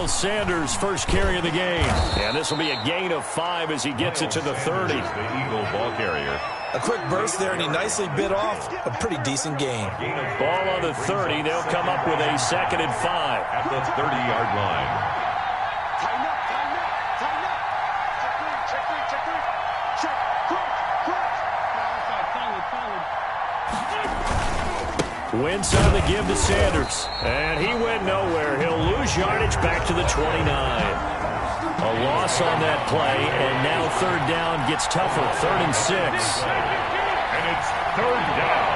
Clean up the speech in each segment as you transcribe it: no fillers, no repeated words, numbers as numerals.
Miles Sanders' first carry of the game. And this will be a gain of 5 as he gets it to the 30. The Eagle ball carrier. A quick burst there, and he nicely bit off a pretty decent gain. Ball on the 30. They'll come up with a 2nd and 5. At the 30-yard line. Wentz on the give to Sanders. And he went nowhere. He'll lose yardage back to the 29. A loss on that play, and now 3rd down gets tougher. 3rd and 6. And it's 3rd down.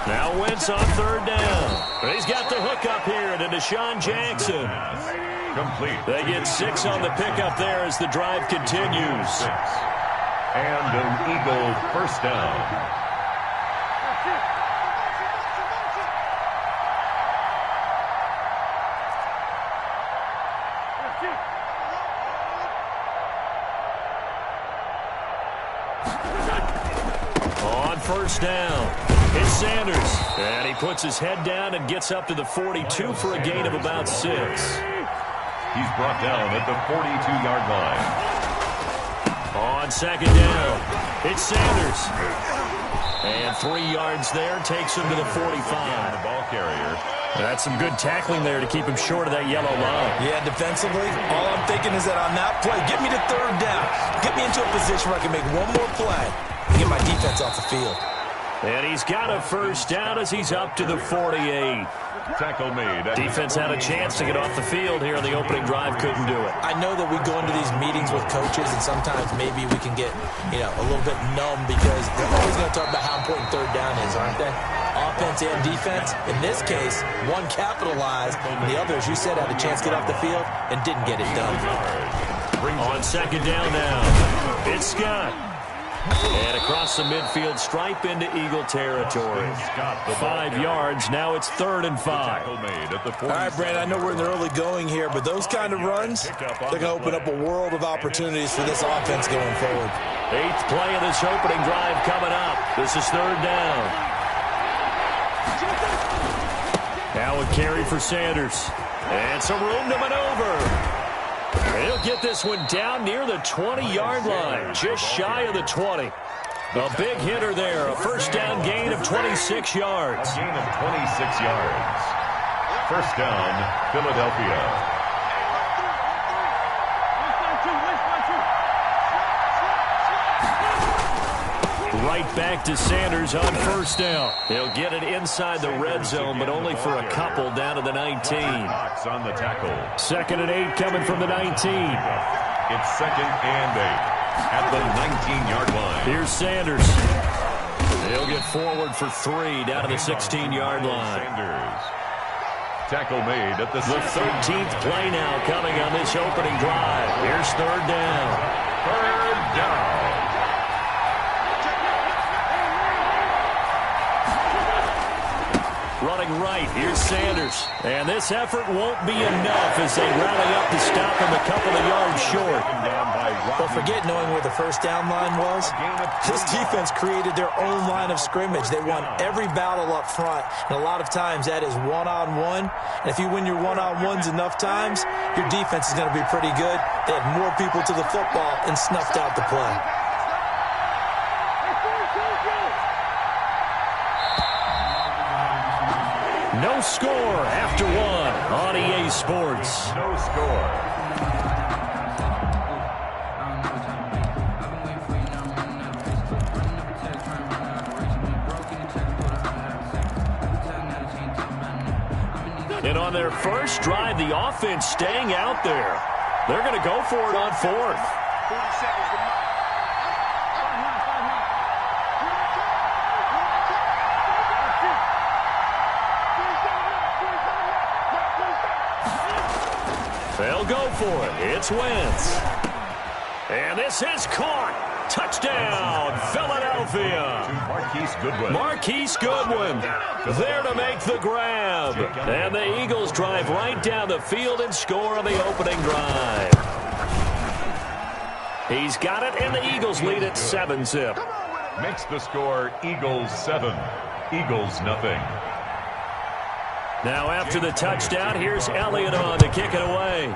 Now Wentz on 3rd down. He's got the hook up here to Deshaun Jackson. Complete. They get 6 on the pickup there as the drive continues. 6. And an Eagle first down. On 1st down, it's Sanders. And he puts his head down and gets up to the 42 for a gain of about 6. He's brought down at the 42-yard line. On 2nd down, it's Sanders. And 3 yards there takes him to the 45. The ball carrier. That's some good tackling there to keep him short of that yellow line. Yeah, defensively, all I'm thinking is that on that play, get me to 3rd down. Get me into a position where I can make one more play and get my defense off the field. And he's got a 1st down as he's up to the 48. Tackle made. Defense had a chance to get off the field here on the opening drive, couldn't do it. I know that we go into these meetings with coaches, and sometimes maybe we can get, a little bit numb because they're always going to talk about how important 3rd down is, aren't they? Offense and defense. In this case, one capitalized, and the other, as you said, had a chance to get off the field and didn't get it done. On 2nd down now, it's Scott. And across the midfield stripe into Eagle territory. 5 yards. Now it's 3rd and 5. All right, Brandon, I know we're in the early going here, but those kind of runs, they're going to open up a world of opportunities for this offense going forward. 8th play of this opening drive coming up. This is 3rd down. Now a carry for Sanders. And some room to maneuver. He'll get this one down near the 20-yard line, just shy of the 20. A big hitter there, a 1st down gain of 26 yards. A gain of 26 yards. 1st down, Philadelphia. Right back to Sanders on 1st down. He'll get it inside the red zone, but only for a couple down to the 19. On the tackle. 2nd and 8 coming from the 19. It's 2nd and 8 at the 19-yard line. Here's Sanders. He'll get forward for 3 down to the 16-yard line. Sanders. Tackle made at the 13th play now coming on this opening drive. Here's 3rd down. 3rd down. Running right, here's Sanders. And this effort won't be enough as they rally up to stop him a couple of yards short. But forget knowing where the 1st down line was. This defense created their own line of scrimmage. They won every battle up front, and a lot of times that is one-on-one. And if you win your one-on-ones enough times, your defense is going to be pretty good. They had more people to the football and snuffed out the play. No score after 1 on EA Sports. No score. And on their first drive, the offense staying out there. They're going to go for it on 4th. They'll go for it. It's Wentz. And this is caught. Touchdown, Philadelphia. Marquise Goodwin there to make the grab. And the Eagles drive right down the field and score on the opening drive. He's got it, and the Eagles lead at 7-zip. Makes the score Eagles 7, Eagles nothing. Now after the touchdown, here's Elliott on to kick it away.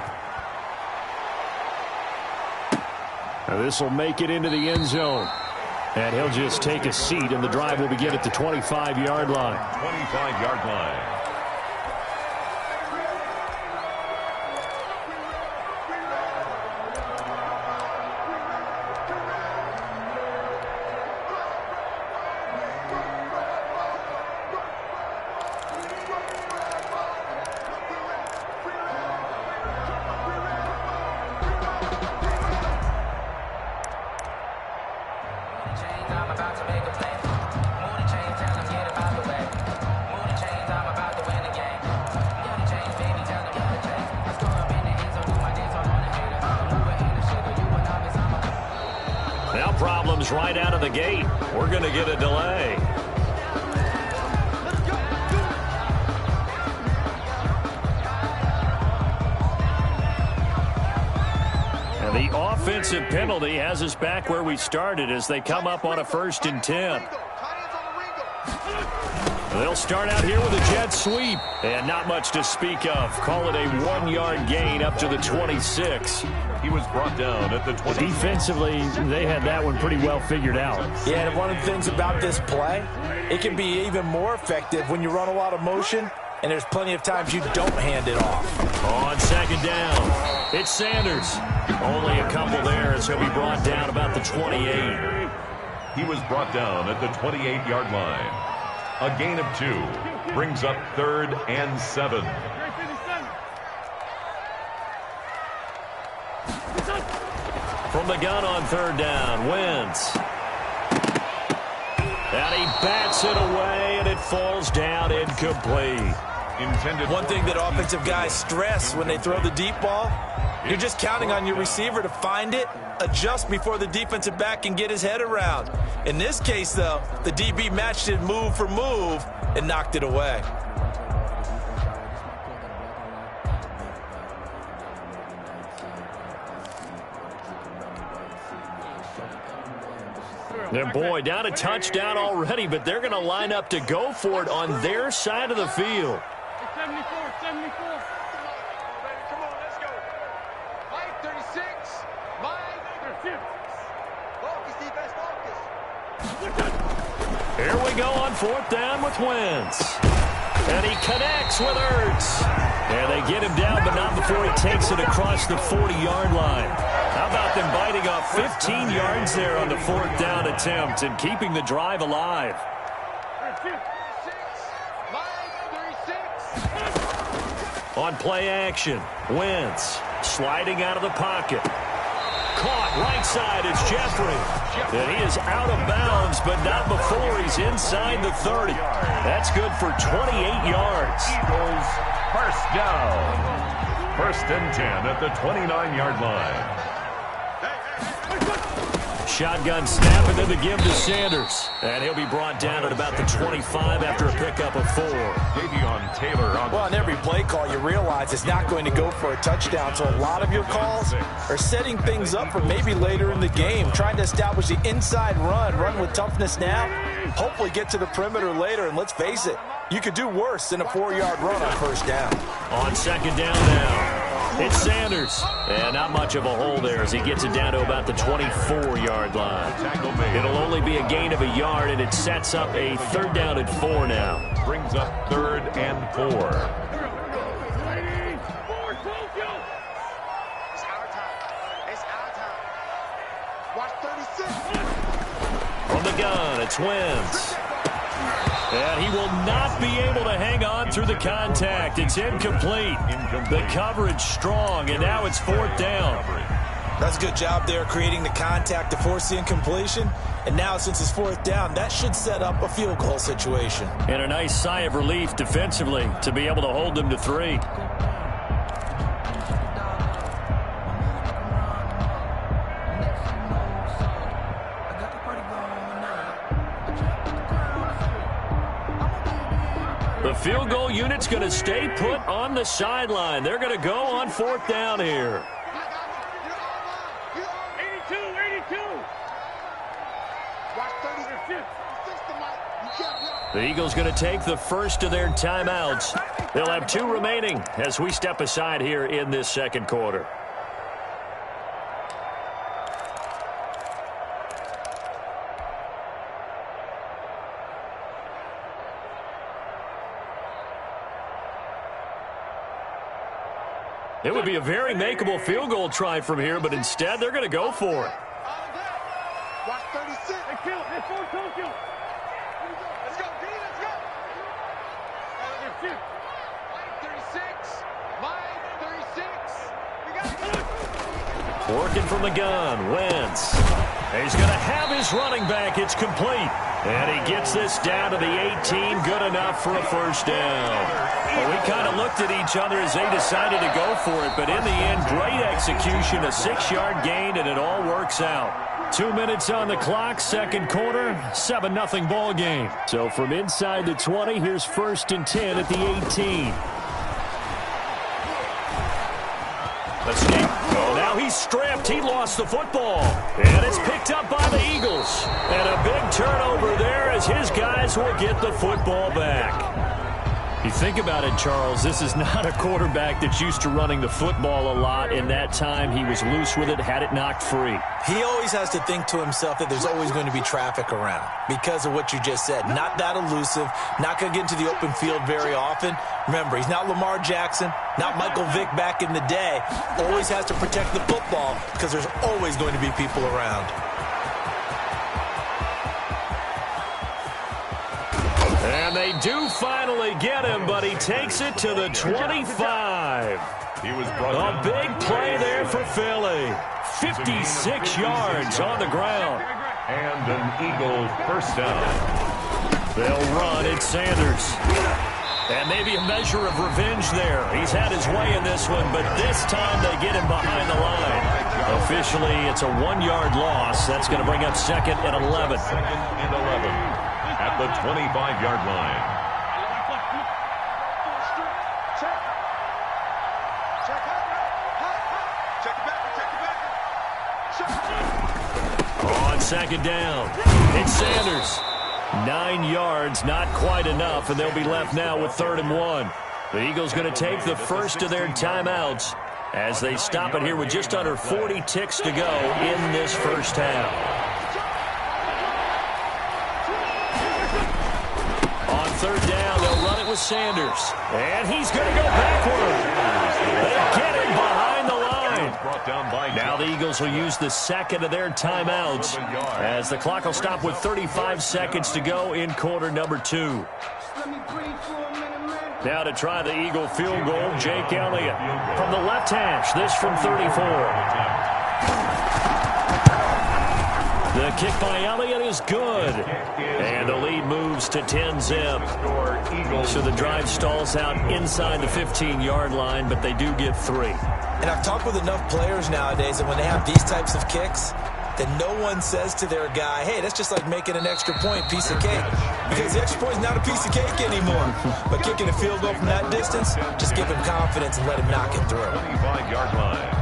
Now this will make it into the end zone. And he'll just take a seat, and the drive will begin at the 25-yard line. 25-yard line. Problems right out of the gate. We're going to get a delay. And the offensive penalty has us back where we started as they come up on a 1st and 10. They'll start out here with a jet sweep. And not much to speak of. Call it a 1-yard gain up to the 26. He was brought down at the 20. Defensively, they had that one pretty well figured out. Yeah, and one of the things about this play, it can be even more effective when you run a lot of motion, and there's plenty of times you don't hand it off. On 2nd down, it's Sanders. Only a couple there as he'll be brought down about the 28. He was brought down at the 28-yard line. A gain of 2 brings up 3rd and 7. From the gun on 3rd down, Wentz. And he bats it away, and it falls down incomplete. One thing that offensive guys stress when they throw the deep ball, you're just counting on your receiver to find it, adjust before the defensive back can get his head around. In this case, though, the DB matched it move for move and knocked it away. And boy, down a touchdown already, but they're going to line up to go for it on their side of the field. 74. Come on, let's go. Mike, 36. Mike. Focus, defense, focus. Here we go on 4th down with Wentz. And he connects with Ertz. And they get him down, but not before he takes it across the 40-yard line. How about them biting off 15 yards there on the 4th down attempt and keeping the drive alive? On play action, Wentz sliding out of the pocket. Caught right side, it's Jeffrey. And he is out of bounds, but not before he's inside the 30. That's good for 28 yards. Eagles, 1st down. 1st and 10 at the 29-yard line. Shotgun snap and then the give to Sanders. And he'll be brought down at about the 25 after a pickup of 4. Davion Taylor on. Well, on every play call, you realize it's not going to go for a touchdown. So a lot of your calls are setting things up for maybe later in the game, trying to establish the inside run with toughness now, hopefully get to the perimeter later. And let's face it, you could do worse than a 4-yard run on 1st down. On 2nd down now. It's Sanders. And not much of a hole there as he gets it down to about the 24-yard line. It'll only be a gain of a yard, and it sets up a 3rd down and 4 now. Brings up 3rd and 4. It's our time. It's our time. Watch 36. From the gun, it's Wentz. And he will not be able to hang on through the contact. It's incomplete. The coverage strong, and now it's 4th down. That's a good job there creating the contact to force the incompletion. And now since it's 4th down, that should set up a field goal situation. And a nice sigh of relief defensively to be able to hold them to 3. The field goal unit's going to stay put on the sideline. They're going to go on 4th down here. 82. Watch 33. The Eagles going to take the first of their timeouts. They'll have 2 remaining as we step aside here in this second quarter. It would be a very makeable field goal try from here, but instead they're going to go for it. Watch 36. Let's go, let's go. Let's go, D, let's go. Let's shoot. Line 36. Line 36. We got it. Working from the gun, Wentz. He's going to have his running back. It's complete. And he gets this down to the 18, good enough for a first down. Well, we kind of looked at each other as they decided to go for it, but in the end, great execution, a 6-yard gain, and it all works out. 2 minutes on the clock, second quarter, 7-0 ball game. So from inside the 20, here's 1st and 10 at the 18. Escape. Oh, now he's stripped. He lost the football. And it's picked up by the Eagles. And a big turnover there as his guys will get the football back. You think about it, Charles, this is not a quarterback that's used to running the football a lot. In that time, he was loose with it, had it knocked free. He always has to think to himself that there's always going to be traffic around because of what you just said. Not that elusive, not going to get into the open field very often. Remember, he's not Lamar Jackson, not Michael Vick back in the day. Always has to protect the football because there's always going to be people around. And they do finally get him, but he takes it to the 25. He was a big play there for Philly. 56 yards on the ground. And an Eagle first down. They'll run. It's Sanders. And maybe a measure of revenge there. He's had his way in this one, but this time they get him behind the line. Officially, it's a 1-yard loss. That's going to bring up 2nd and 11. 2nd and 11 at the 25-yard line. On 2nd down, it's Sanders. 9 yards, not quite enough, and they'll be left now with 3rd and 1. The Eagles going to take the first of their timeouts as they stop it here with just under 40 ticks to go in this first half. On 3rd down, they'll run it with Sanders. And he's going to go backward. They get him behind the line. Now the Eagles will use the 2nd of their timeouts as the clock will stop with 35 seconds to go in quarter number 2. Now to try the Eagle field goal, Jake Elliott from the left hash. This from 34. The kick by Elliott is good. And the lead moves to 10-zip. So the drive stalls out inside the 15-yard line, but they do get 3. And I've talked with enough players nowadays that when they have these types of kicks, that no one says to their guy, hey, that's just like making an extra point, piece of cake. Because the extra point is not a piece of cake anymore. But kicking a field goal from that distance, just give him confidence and let him knock it through. 25-yard line.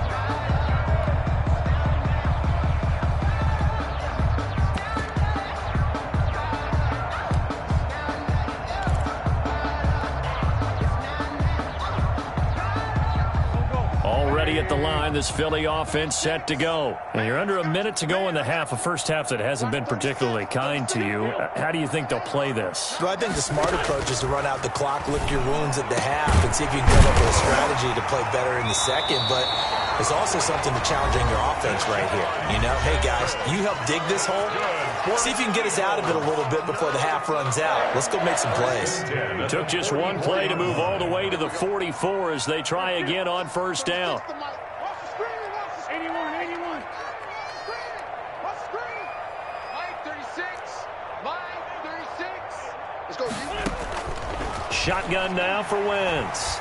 Already at the line, this Philly offense set to go. And you're under a minute to go in the half, a first half that hasn't been particularly kind to you. How do you think they'll play this? Well, I think the smart approach is to run out the clock, lick your wounds at the half, and see if you can come up with a strategy to play better in the second. But there's also something to challenging your offense right here. You know, hey, guys, you help dig this hole. See if you can get us out of it a little bit before the half runs out. Let's go make some plays. Took just one play to move all the way to the 44 as they try again on first down. Shotgun now for Wentz.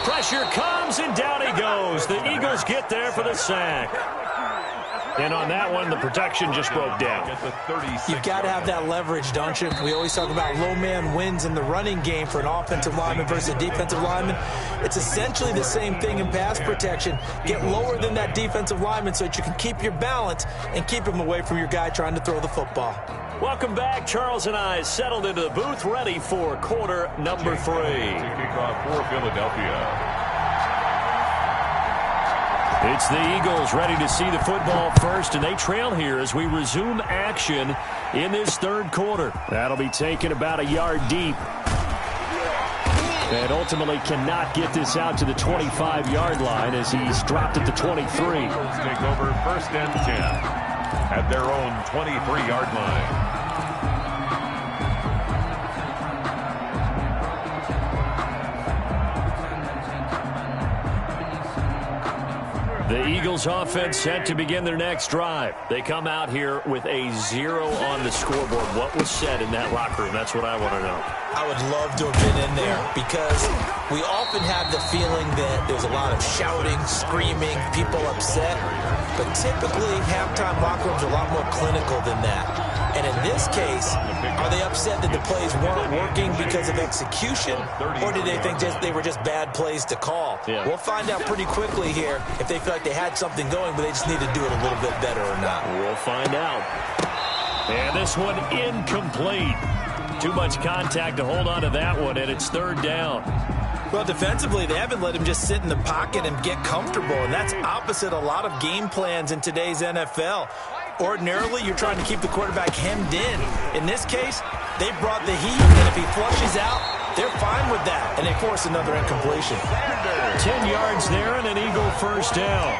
Pressure comes, and down he goes. The Eagles get there for the sack. And on that one, the protection just broke down. You've got to have that leverage, don't you? We always talk about low man wins in the running game for an offensive lineman versus a defensive lineman. It's essentially the same thing in pass protection. Get lower than that defensive lineman so that you can keep your balance and keep him away from your guy trying to throw the football. Welcome back. Charles and I settled into the booth, ready for quarter number 3. Kickoff for Philadelphia. It's the Eagles ready to see the football first, and they trail here as we resume action in this third quarter. That'll be taken about a yard deep. And ultimately cannot get this out to the 25-yard line as he's dropped at the 23. Take over 1st and 10 at their own 23-yard line. The Eagles offense set to begin their next drive. They come out here with a 0 on the scoreboard. What was said in that locker room? That's what I want to know. I would love to have been in there because we often have the feeling that there's a lot of shouting, screaming, people upset. But typically, halftime locker rooms are a lot more clinical than that. And in this case, are they upset that the plays weren't working because of execution, or did they think they were just bad plays to call? Yeah. We'll find out pretty quickly here if they feel like they had something going, but they just need to do it a little bit better or not. We'll find out. And this one incomplete. Too much contact to hold on to that one, and it's 3rd down. Well, defensively, they haven't let him just sit in the pocket and get comfortable, and that's opposite a lot of game plans in today's NFL. Ordinarily, you're trying to keep the quarterback hemmed in. In this case, they brought the heat, and if he flushes out, they're fine with that, and they force another incompletion. 10 yards there and an Eagle 1st down.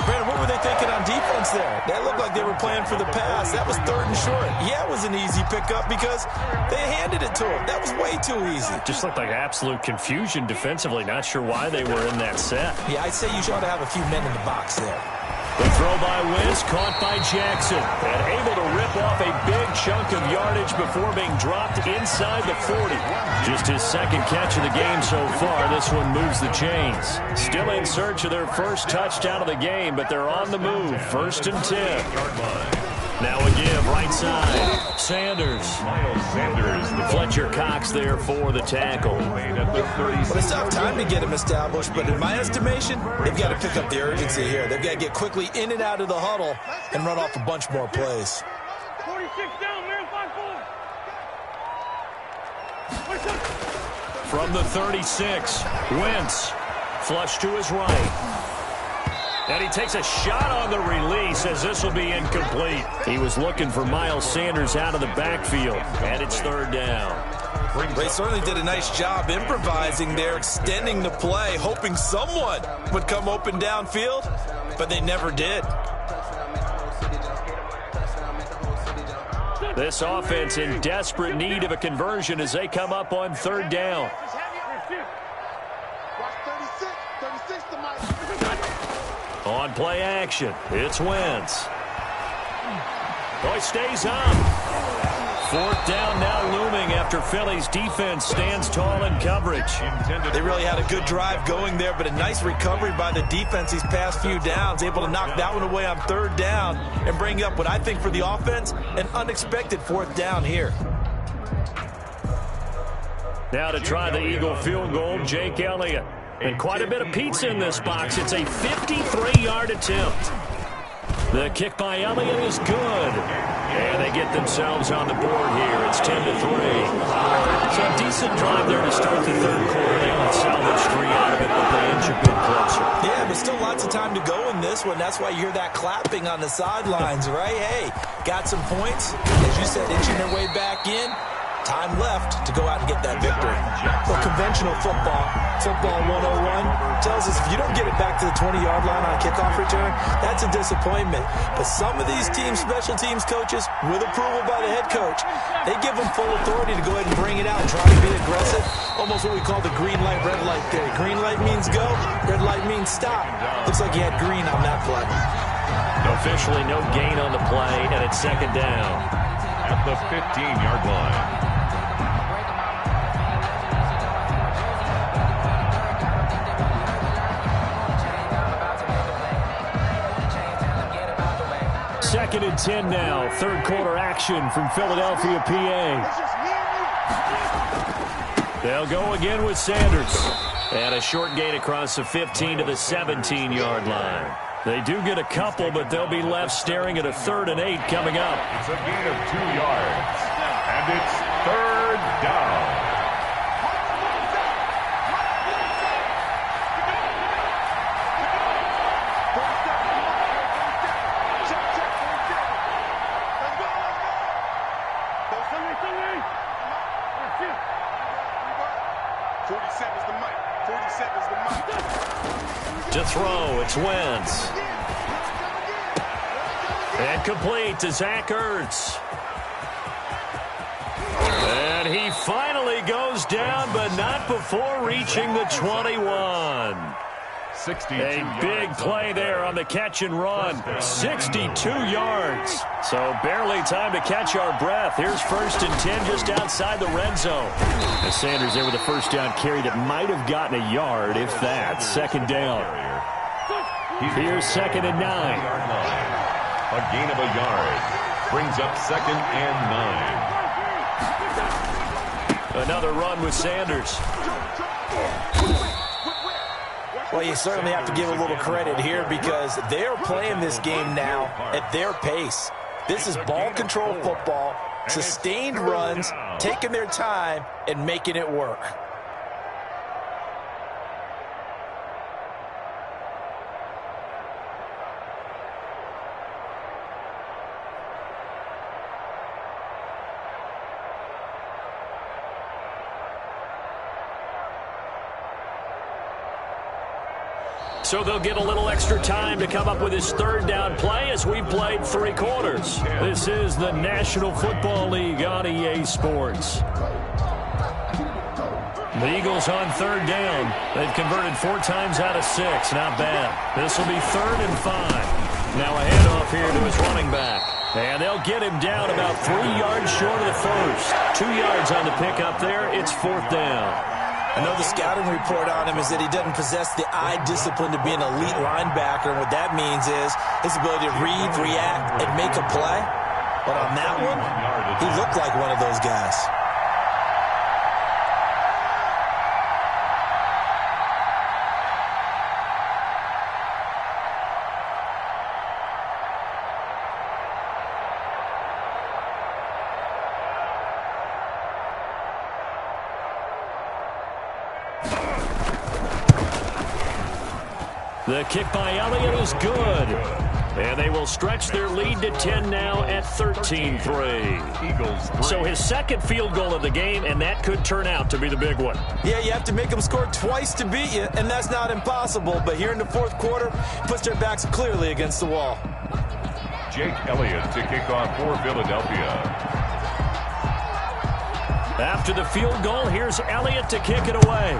Brandon, what were they thinking on defense there? That looked like they were playing for the pass. That was 3rd and short. Yeah, it was an easy pickup because they handed it to him. That was way too easy. Just looked like absolute confusion defensively. Not sure why they were in that set. Yeah, I'd say you ought to have a few men in the box there. The throw by Wentz, caught by Jackson, and able to rip off a big chunk of yardage before being dropped inside the 40. Just his 2nd catch of the game so far. This one moves the chains. Still in search of their first touchdown of the game, but they're on the move. 1st and 10. Now a give, right side. Sanders. Fletcher Cox there for the tackle. Well, they still have time to get him established, but in my estimation, they've got to pick up the urgency here. They've got to get quickly in and out of the huddle and run off a bunch more plays. 46 down, man, 5-4. From the 36, Wentz. Flush to his right. And he takes a shot on the release as this will be incomplete. He was looking for Miles Sanders out of the backfield, and it's 3rd down. They certainly did a nice job improvising there, extending the play, hoping someone would come open downfield, but they never did. This offense in desperate need of a conversion as they come up on 3rd down. On play action, it's Wentz. Oh, he stays up. 4th down now looming after Philly's defense stands tall in coverage. They really had a good drive going there, but a nice recovery by the defense these past few downs, able to knock that one away on 3rd down and bring up what I think for the offense, an unexpected 4th down here. Now to try the Eagle field goal, Jake Elliott. And quite a bit of pizza in this box. It's a 53-yard attempt. The kick by Elliott is good. And they get themselves on the board here. It's 10-3. So a decent drive there to start the 3rd quarter. They only salvaged 3 out of it, but they inch a bit closer. Yeah, but still lots of time to go in this one. That's why you hear that clapping on the sidelines, right? Hey, got some points. As you said, inching their way back in. Time left to go out and get that victory. Well, conventional football 101, tells us if you don't get it back to the 20-yard line on a kickoff return, that's a disappointment. But some of these teams, special teams coaches, with approval by the head coach, they give them full authority to go ahead and bring it out and try to be aggressive. Almost what we call the green light, red light theory. Green light means go, red light means stop. Looks like you had green on that play. Officially no gain on the play, and it's 2nd down. At the 15-yard line. Second and 10 now. Third quarter action from Philadelphia, PA. They'll go again with Sanders. And a short gain across the 15 to the 17-yard line. They do get a couple, but they'll be left staring at a 3rd and 8 coming up. It's a gain of 2 yards. And it's 3rd down. To throw, it's Wentz. And complete to Zach Ertz. And he finally goes down, but not before reaching the 21. A big play there on the catch and run. 62 yards. So barely time to catch our breath. Here's 1st and 10 just outside the red zone. And Sanders there with a first down carry that might have gotten a yard, if that. 2nd down. Here's 2nd and 9. A gain of a yard. Brings up 2nd and 9. Another run with Sanders. Well, you certainly have to give a little credit here because they're playing this game now at their pace. This is ball control football, sustained runs, taking their time, and making it work. So they'll get a little extra time to come up with his 3rd down play as we've played 3 quarters. This is the National Football League on EA Sports. The Eagles on 3rd down. They've converted 4 times out of 6. Not bad. This will be 3rd and 5. Now a handoff here to his running back. And they'll get him down about 3 yards short of the first. 2 yards on the pickup there. It's 4th down. I know the scouting report on him is that he doesn't possess the eye discipline to be an elite linebacker, and what that means is his ability to read, react, and make a play. But on that one, he looked like one of those guys. The kick by Elliott is good. And they will stretch their lead to 10 now at 13-3. Eagles 3. So his 2nd field goal of the game, and that could turn out to be the big one. Yeah, you have to make them score twice to beat you, and that's not impossible. But here in the 4th quarter, puts their backs clearly against the wall. Jake Elliott to kick off for Philadelphia. After the field goal, here's Elliott to kick it away.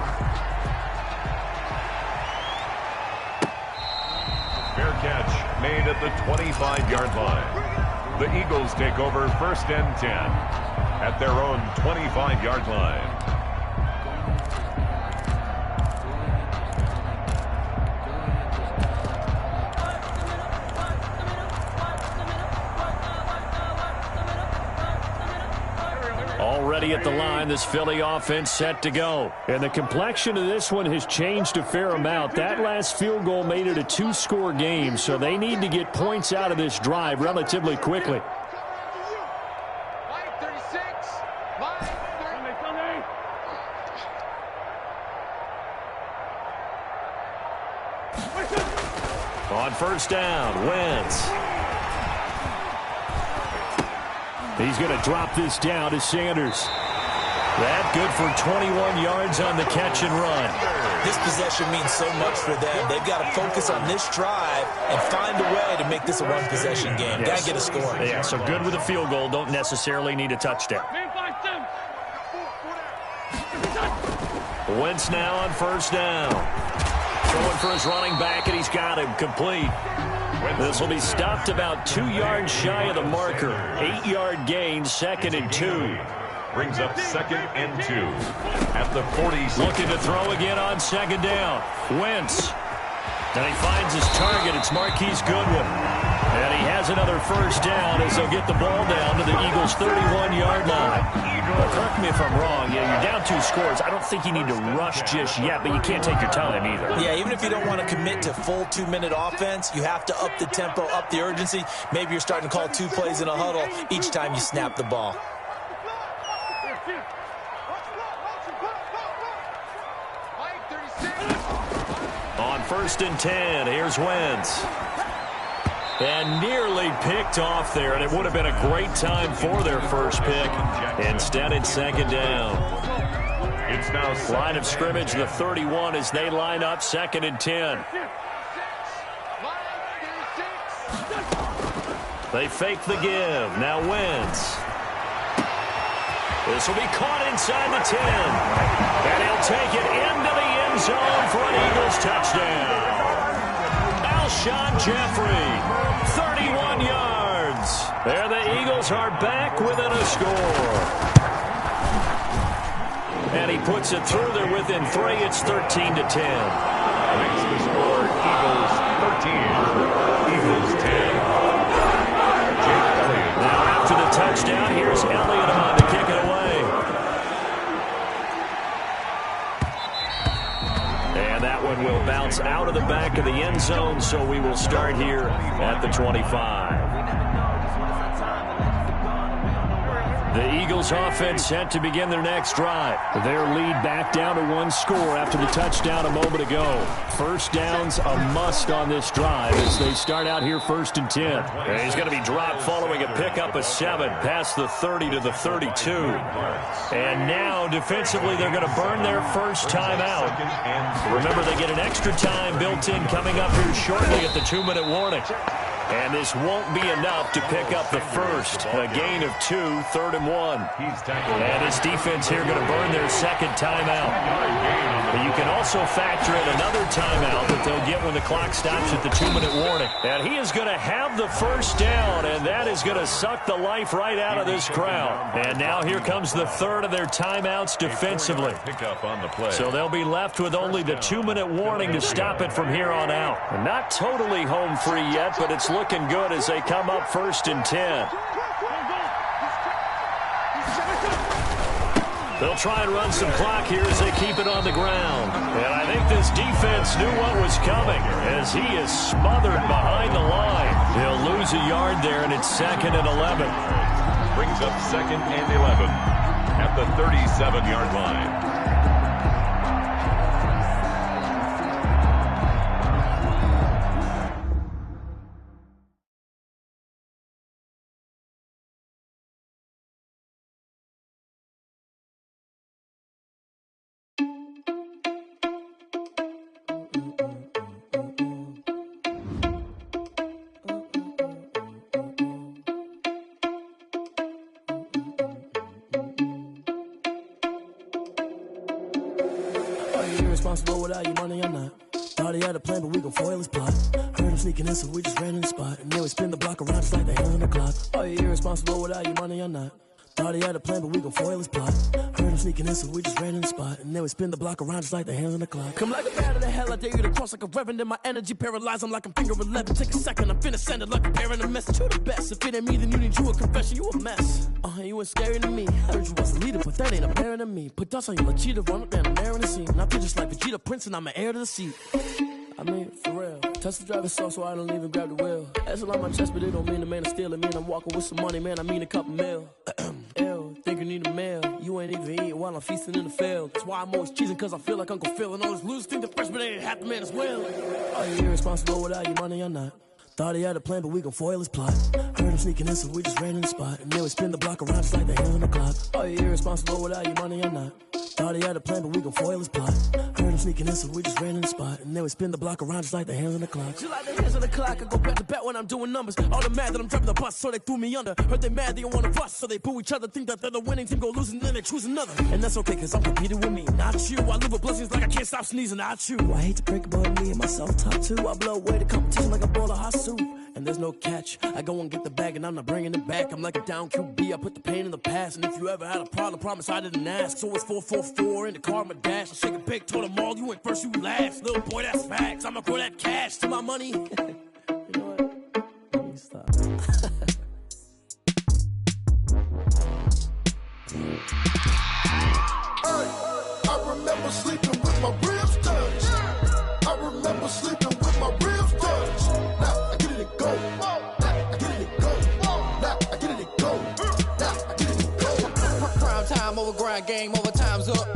Fair catch made at the 25-yard line. The Eagles take over 1st and 10 at their own 25-yard line. Already at the line, this Philly offense set to go. And the complexion of this one has changed a fair amount. That last field goal made it a 2-score game, so they need to get points out of this drive relatively quickly. On 1st down, Wentz. He's going to drop this down to Sanders. That good for 21 yards on the catch and run. This possession means so much for them. They've got to focus on this drive and find a way to make this a one-possession game. Yes. Got to get a score. Yeah, so good with a field goal. Don't necessarily need a touchdown. Wentz now on 1st down. Throwing for his running back, and he's got him complete. This will be stopped about 2 yards shy of the marker. 8-yard gain, 2nd and 2. Brings up 2nd and 2 at the 46. Looking to throw again on 2nd down. Wentz. And he finds his target. It's Marquise Goodwin. And he has another first down as they'll get the ball down to the Eagles' 31-yard line. Well, correct me if I'm wrong. Yeah, you're down 2 scores. I don't think you need to rush just yet, but you can't take your time either. Yeah, even if you don't want to commit to full 2-minute offense, you have to up the tempo, up the urgency. Maybe you're starting to call 2 plays in a huddle each time you snap the ball. On 1st and 10, here's Wentz. And nearly picked off there, and it would have been a great time for their first pick. Instead, it's 2nd down. It's now line of scrimmage, the 31, as they line up 2nd and 10. They fake the give. Now Wentz. This will be caught inside the 10. And he'll take it into the end zone for an Eagles touchdown. Alshon Jeffrey, 31 yards. There the Eagles are back within a score. And he puts it through there within 3. It's 13-10. Makes the score Eagles 13, Eagles 10. Now after the touchdown, here's Elliott on to kick it away. And that one will bounce out of the back of the end zone, so we will start here at the 25. The Eagles offense set to begin their next drive. Their lead back down to 1 score after the touchdown a moment ago. First down's a must on this drive as they start out here 1st and 10. And he's going to be dropped following a pickup of 7 past the 30 to the 32. And now defensively they're going to burn their first time out. Remember, they get an extra time built in coming up here shortly at the 2-minute warning. And this won't be enough to pick up the first. A gain of 2, 3rd and 1. And his defense here going to burn their second timeout. But you can also factor in another timeout that they'll get when the clock stops at the 2-minute warning. And he is going to have the first down, and that is going to suck the life right out of this crowd. And now here comes the 3rd of their timeouts defensively. So they'll be left with only the 2-minute warning to stop it from here on out. And not totally home free yet, but it's looking good as they come up 1st and 10. They'll try and run some clock here as they keep it on the ground. And I think this defense knew what was coming as he is smothered behind the line. He'll lose a yard there, and it's 2nd and 11. Brings up 2nd and 11 at the 37-yard line. Responsible without your money, I'm not. Thought he had a plan, but we gon' foil his plot. Heard him sneaking in, so we just ran in the spot. And then we spin the block around just like the hands on the clock. Oh, you're irresponsible without your money, I'm not. Thought he had a plan, but we gon' foil his plot. Heard him sneaking in, so we just ran in the spot. And then we spin the block around just like the hands on the clock. Come like a bat of the hell, I dare you to cross like a reverend. In my energy paralyzed, I'm like I'm finger 11. Take a second, I'm finna send it like a parent a message. You the best, if it ain't me, then you need you a confession. You a mess. You ain't scary to me. Heard you was a leader, but that ain't apparent to me. Put dust on you, like cheetah, run up down the air in the scene. I feel just like Vegeta Prince, and I'm an heir to the seat. I mean, for real. Touch the driver's soft, so I don't even grab the wheel. That's a lot on my chest, but it don't mean the man is stealing. Mean I'm walking with some money, man. I mean a couple mil. Ew, think you need a meal. You ain't even eating while I'm feasting in the field. That's why I'm always cheesing, cause I feel like Uncle Phil. And all those losers think the freshman ain't half the man as well. Are you irresponsible without your money or not? Thought he had a plan, but we gon' foil his plot. Heard him sneaking in, so we just ran in the spot. And then we spin the block around just like the hands on the clock. Are you irresponsible without your money or not? Thought he had a plan, but we gon' foil his plot. Heard him sneaking in, so we just ran in the spot. And then we spin the block around just like the hands on the clock. Just like the hands on the clock, I go back to back when I'm doing numbers. All the mad that I'm driving the bus, so they threw me under. Heard they mad, they don't wanna bust, so they boo each other. Think that they're the winning team, go losing, then they choose another. And that's okay, cause I'm competing with me, not you. I live with blessings like I can't stop sneezing, not you. I hate to break it, but me and myself top two. I blow away the competition like a bowl of hot soup. and there's no catch. I go and get the bag and I'm not bringing it back. I'm like a down QB, I put the pain in the past. And if you ever had a problem, promise I didn't ask. So it's 444 in the car, my dash. I shake a big, told them all, you ain't first, you last. Little boy, that's facts. I'ma grow that cash to my money. You know what? Let me stop. I remember sleeping with my ribs touched. I remember sleeping with my ribs touched. Now I get it and go. Now I get it and go. Now I get it and go. Now I get it and go. Prime time over grind game, over time's up.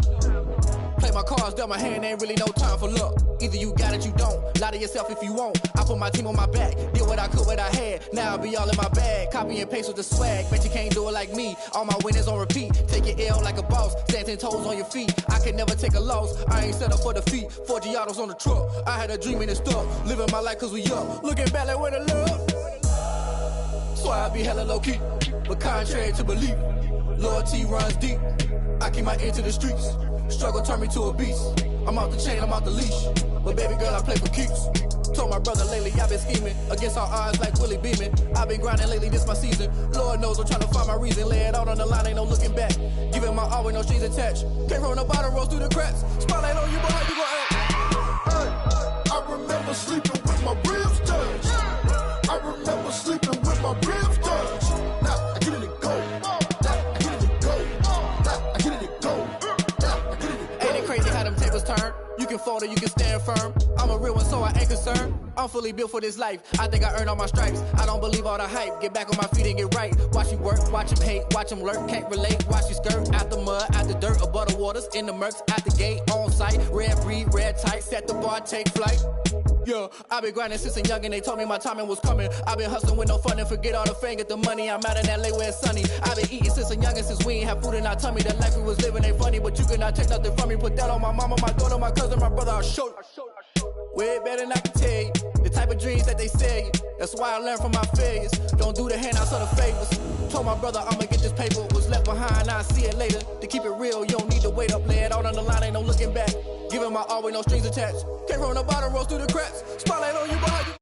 Play my cards, dealt my hand, ain't really no time for luck. Either you got it, you don't. Lie to yourself if you won't. I put my team on my back, did what I could, what I had. Now I'll be all in my bag, copy and paste with the swag. Bet you can't do it like me. All my winners on repeat. Take your L like a boss, stand 10 toes on your feet. I can never take a loss. I ain't set up for defeat. 4 Giottos on the truck. I had a dream and it stuck. Living my life cause we up. Looking back like where the love. So I be hella low key, but contrary to belief, loyalty runs deep. I keep my ear to the streets. Struggle turned me to a beast. I'm out the chain, I'm out the leash. But baby girl, I play for keeps. Told my brother lately, I've been scheming against all odds like Willie Beeman. I've been grinding lately, this my season. Lord knows I'm trying to find my reason. Lay it out on the line, ain't no looking back. Giving my all with no strings attached. Came from the bottom, rose through the cracks. Spotlight on you, but how you gon' act? I remember sleeping with my ribs touched. I remember sleeping with my ribs touched. Now I get it and go. Now I get it and go. Now I get it and go. Now I get it and go. Ain't it crazy how them tables turn? You can fold or you can stand firm. I'm a real one, so I ain't concerned. I'm fully built for this life. I think I earned all my stripes. I don't believe all the hype. Get back on my feet and get right. Watch you work, watch him hate, watch him lurk. Can't relate, watch you skirt. Out the mud, out the dirt, above the waters, in the murks, out the gate, on site. Red breed, red tight, set the bar, take flight. Yeah, I been grinding since a youngin', they told me my timing was coming. I been hustling with no fun and forget all the fame, get the money. I'm out in LA where it's sunny. I been eating since a youngin', since we ain't have food in our tummy. The life we was living ain't funny, but you cannot take nothing from me. Put that on my mama, my daughter, my cousin, my brother, I'll show you. Way better than I can tell you. The type of dreams that they sell you. That's why I learned from my failures. Don't do the handouts or the favors. Told my brother I'ma get this paper. Was left behind, I'll see it later. To keep it real, you don't need to wait up. Lay it out on the line, ain't no looking back. Giving my all with no strings attached. Came from the bottom, rose through the cracks. Spotlight on you, but how you